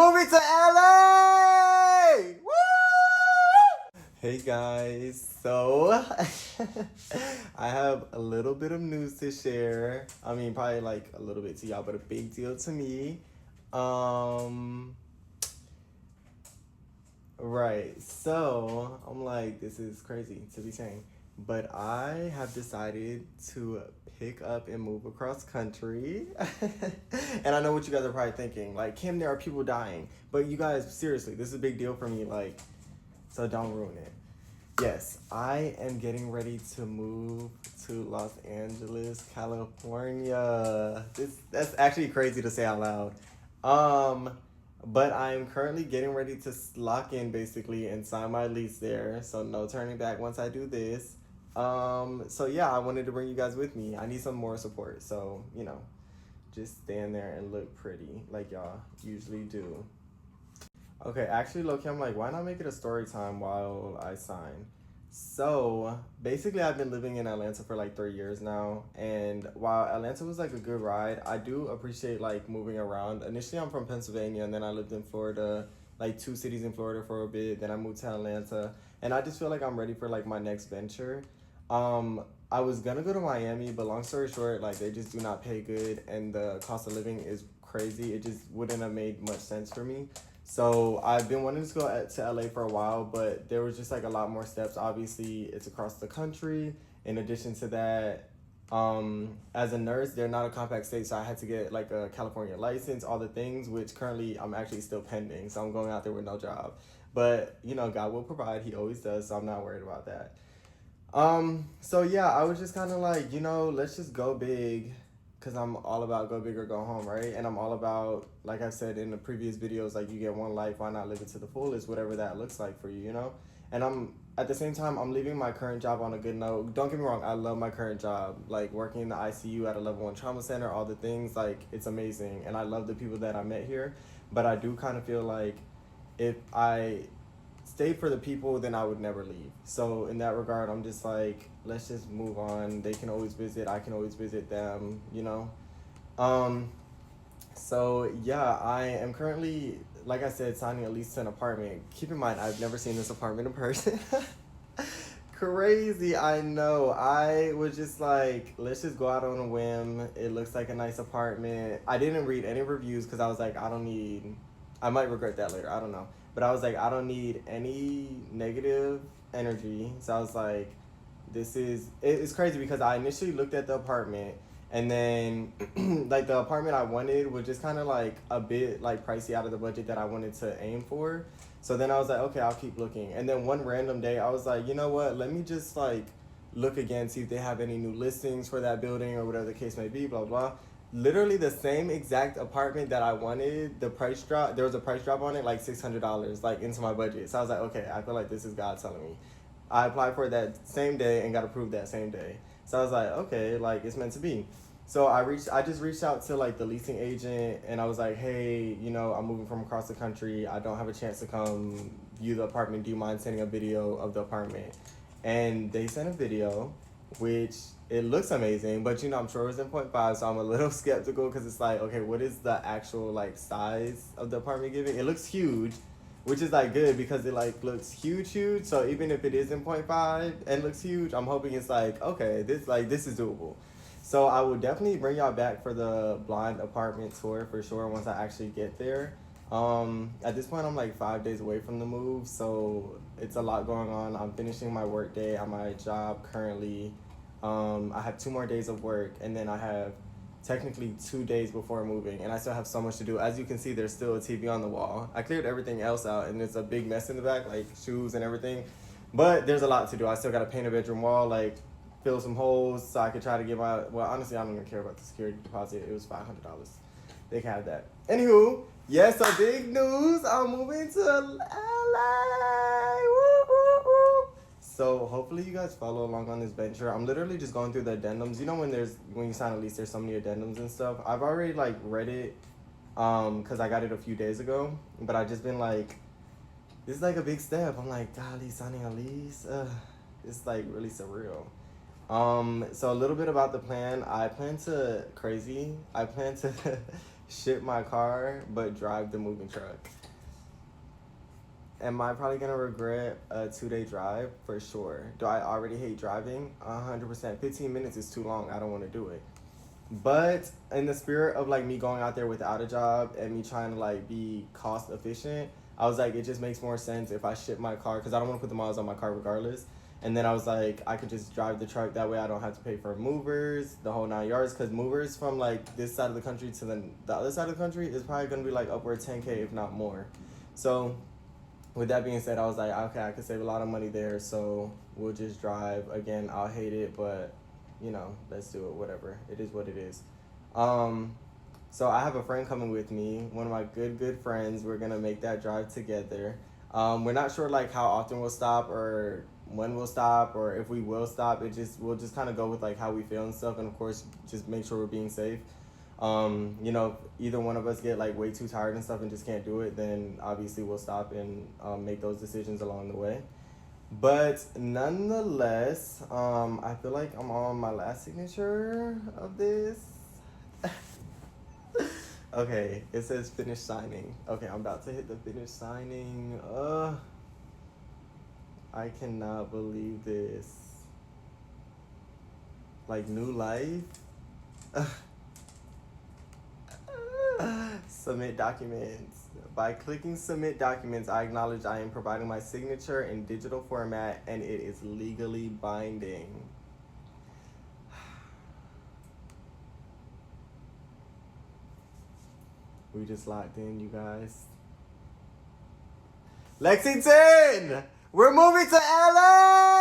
moving to LA! Woo! Hey guys, so I have a little bit of news to share. I mean, probably like a little bit to y'all, but a big deal to me. Right, so I'm like, this is crazy to be saying, but I have decided to pick up and move across country. And I know what you guys are probably thinking, like, Kim, there are people dying. But you guys, seriously, this is a big deal for me, like, so don't ruin it. Yes, I am getting ready to move to Los Angeles, California. That's actually crazy to say out loud. But I'm currently getting ready to lock in basically and sign my lease there. So no turning back once I do this. So yeah, I wanted to bring you guys with me. I need some more support. So, just stand there and look pretty like y'all usually do. Okay, actually, low-key, I'm like, why not make it a story time while I sign? So, basically, I've been living in Atlanta for like 3 years now, and while Atlanta was like a good ride, I do appreciate like moving around. Initially, I'm from Pennsylvania, and then I lived in Florida, like 2 cities in Florida for a bit. Then I moved to Atlanta, and I just feel like I'm ready for like my next venture. I was gonna go to Miami, but long story short, like they just do not pay good, and the cost of living is crazy. It just wouldn't have made much sense for me. So I've been wanting to go to LA for a while, but there was just like a lot more steps. Obviously, it's across the country. In addition to that, as a nurse, they're not a compact state, so I had to get like a California license, all the things, which currently I'm actually still pending. So I'm going out there with no job. But God will provide. He always does, so I'm not worried about that. So yeah, I was just kind of like, let's just go big, because I'm all about go big or go home, right? And I'm all about, like I said in the previous videos, like you get one life, why not live it to the fullest, whatever that looks like for you? And at the same time, I'm leaving my current job on a good note. Don't get me wrong, I love my current job. Like working in the ICU at a level 1 trauma center, all the things, like it's amazing. And I love the people that I met here. But I do kind of feel like if I stayed for the people, then I would never leave. So in that regard, I'm just like, let's just move on. They can always visit. I can always visit them. Um, so yeah, I am currently, like I said, signing a lease to an apartment. Keep in mind, I've never seen this apartment in person. Crazy, I know. I was just like, let's just go out on a whim. It looks like a nice apartment. I didn't read any reviews because I was like, I might regret that later. I don't know. But I was like, I don't need any negative energy. So I was like, it's crazy because I initially looked at the apartment and then like the apartment I wanted was just kind of like a bit like pricey out of the budget that I wanted to aim for. So then I was like, okay, I'll keep looking. And then one random day I was like, you know what? Let me just like look again, see if they have any new listings for that building or whatever the case may be, blah, blah. Literally the same exact apartment that I wanted, there was a price drop on it, like $600, like into my budget. So I was like, okay, I feel like this is God telling me. I applied for it that same day and got approved that same day. So I was like, okay, like it's meant to be. So I just reached out to like the leasing agent and I was like, hey, I'm moving from across the country. I don't have a chance to come view the apartment. Do you mind sending a video of the apartment? And they sent a video, which it looks amazing, but I'm sure it was in 0.5, so I'm a little skeptical because it's like, okay, what is the actual like size of the apartment giving? It looks huge, which is like good because it like looks huge. So even if it is in 0.5 and looks huge, I'm hoping it's like, okay, this is doable. So I will definitely bring y'all back for the blind apartment tour for sure once I actually get there. At this point, I'm like 5 days away from the move, so it's a lot going on. I'm finishing my work day at my job currently. I have 2 more days of work, and then I have technically 2 days before moving, and I still have so much to do. As you can see, there's still a TV on the wall. I cleared everything else out, and there's a big mess in the back, like shoes and everything. But there's a lot to do. I still got to paint a bedroom wall, like fill some holes so I could try to get well, honestly, I don't even care about the security deposit. It was $500. They can have that. Anywho, yes, so big news. I'm moving to LA. Woo, woo, woo. So hopefully you guys follow along on this venture. I'm literally just going through the addendums. When you sign a lease, there's so many addendums and stuff. I've already like read it because I got it a few days ago. But I just been like, this is like a big step. I'm like, golly, signing a lease. It's like really surreal. So a little bit about the plan. I plan to ship my car, but drive the moving truck. Am I probably gonna regret a 2 day drive? For sure. Do I already hate driving? 100%. 15 minutes is too long. I don't want to do it. But in the spirit of like me going out there without a job and me trying to like be cost efficient, I was like, it just makes more sense if I ship my car because I don't want to put the miles on my car regardless. And then I was like, I could just drive the truck. That way I don't have to pay for movers, the whole 9 yards. Because movers from like this side of the country to the other side of the country is probably going to be like upward 10K, if not more. So with that being said, I was like, okay, I could save a lot of money there. So we'll just drive. Again, I'll hate it, but let's do it. Whatever. It is what it is. So I have a friend coming with me, one of my good friends. We're gonna make that drive together. We're not sure like how often we'll stop or when we'll stop or if we will stop. We'll just kind of go with like how we feel and stuff, and of course just make sure we're being safe. If either one of us get like way too tired and stuff and just can't do it, then obviously we'll stop and make those decisions along the way. But nonetheless, I feel like I'm on my last signature of this. Okay, it says finish signing. Okay, I'm about to hit the finish signing. I cannot believe this. Like new life. Submit documents. By clicking submit documents, I acknowledge I am providing my signature in digital format and it is legally binding. We just locked in, you guys. Lexington! We're moving to LA!